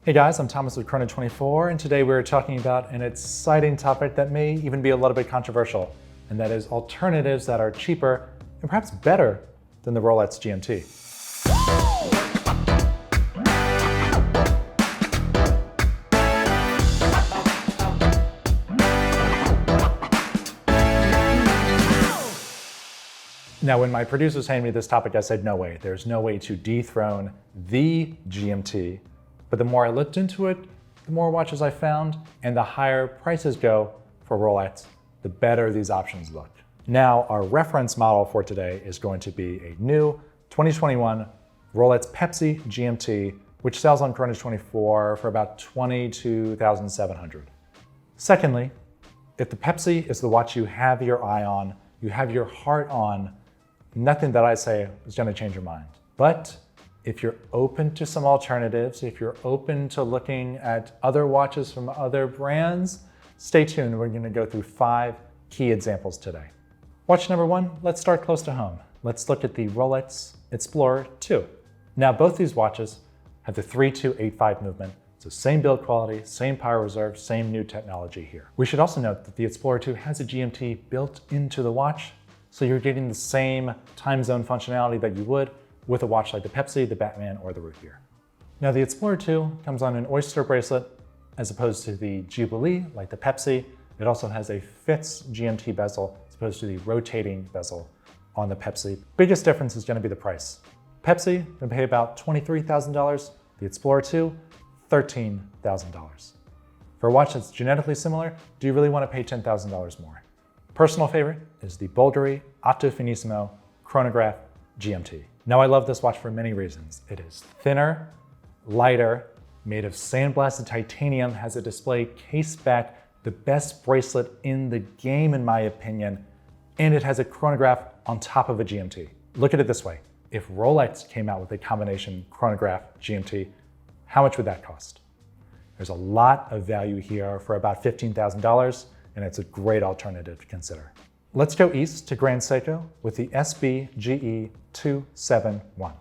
Hey guys, I'm Thomas with Chrono24, and today we're talking about an exciting topic that may even be a little bit controversial, and that is alternatives that are cheaper and perhaps better than the Rolex GMT. Now, when my producers handed me this topic, I said, no way, there's no way to dethrone the GMT. But the more I looked into it, the more watches I found, and the higher prices go for Rolex, the better these options look. Now, our reference model for today is going to be a new 2021 Rolex Pepsi GMT, which sells on Chrono24 for about $22,700. Secondly, if the Pepsi is the watch you have your eye on, you have your heart on, nothing that I say is going to change your mind. But if you're open to some alternatives, if you're open to looking at other watches from other brands, stay tuned. We're going to go through 5 key examples today. Watch number 1, let's start close to home. Let's look at the Rolex Explorer 2. Now, both these watches have the 3285 movement. So same build quality, same power reserve, same new technology here. We should also note that the Explorer 2 has a GMT built into the watch, so you're getting the same time zone functionality that you would with a watch like the Pepsi, the Batman, or the Root Beer. Now, the Explorer 2 comes on an oyster bracelet as opposed to the Jubilee, like the Pepsi. It also has a Fitz GMT bezel as opposed to the rotating bezel on the Pepsi. Biggest difference is going to be the price. Pepsi, going to pay about $23,000. The Explorer 2, $13,000. For a watch that's genetically similar, do you really want to pay $10,000 more? Personal favorite is the Bulgari Otto Finissimo Chronograph GMT. Now, I love this watch for many reasons. It is thinner, lighter, made of sandblasted titanium, has a display case back, the best bracelet in the game in my opinion, and it has a chronograph on top of a GMT. Look at it this way. If Rolex came out with a combination chronograph GMT, how much would that cost? There's a lot of value here for about $15,000, and it's a great alternative to consider. Let's go east to Grand Seiko with the SB-GE-271.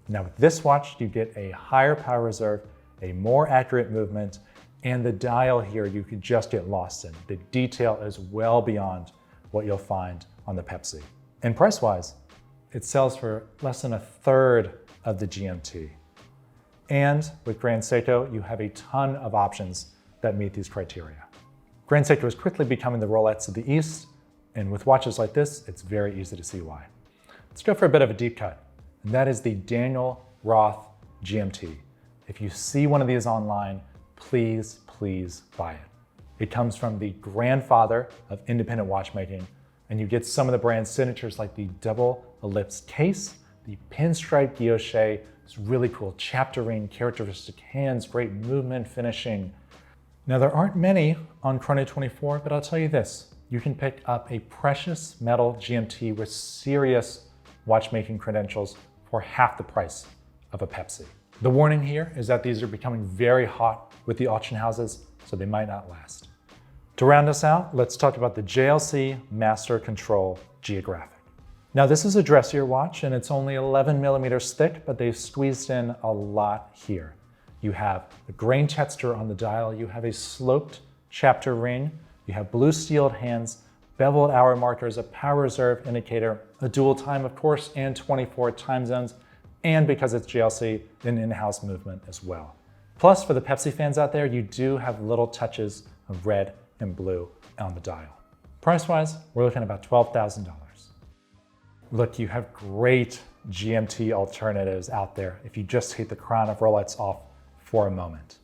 Now, with this watch, you get a higher power reserve, a more accurate movement, and the dial here you could just get lost in. The detail is well beyond what you'll find on the Pepsi. And price-wise, it sells for less than a third of the GMT. And with Grand Seiko, you have a ton of options that meet these criteria. Grand Seiko is quickly becoming the Rolex of the East, and with watches like this, it's very easy to see why. Let's go for a bit of a deep cut, and that is the Daniel Roth GMT. If you see one of these online, please, please buy it. It comes from the grandfather of independent watchmaking, and you get some of the brand's signatures like the double ellipse case, the pinstripe guilloche, this really cool chapter ring, characteristic hands, great movement finishing. Now, there aren't many on Chrono24, but I'll tell you this. You can pick up a precious metal GMT with serious watchmaking credentials for half the price of a Pepsi. The warning here is that these are becoming very hot with the auction houses, so they might not last. To round us out, let's talk about the JLC Master Control Geographic. Now, this is a dressier watch, and it's only 11 millimeters thick, but they've squeezed in a lot here. You have a grain texture on the dial, you have a sloped chapter ring, you have blue sealed hands, beveled hour markers, a power reserve indicator, a dual time, of course, and 24 time zones, and because it's JLC, an in-house movement as well. Plus, for the Pepsi fans out there, you do have little touches of red and blue on the dial. Price-wise, we're looking at about $12,000. Look, you have great GMT alternatives out there if you just take the crown of Rolex off for a moment.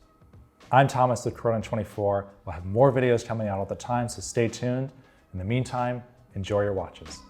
I'm Thomas with Chrono24. We'll have more videos coming out all the time, so stay tuned. In the meantime, enjoy your watches.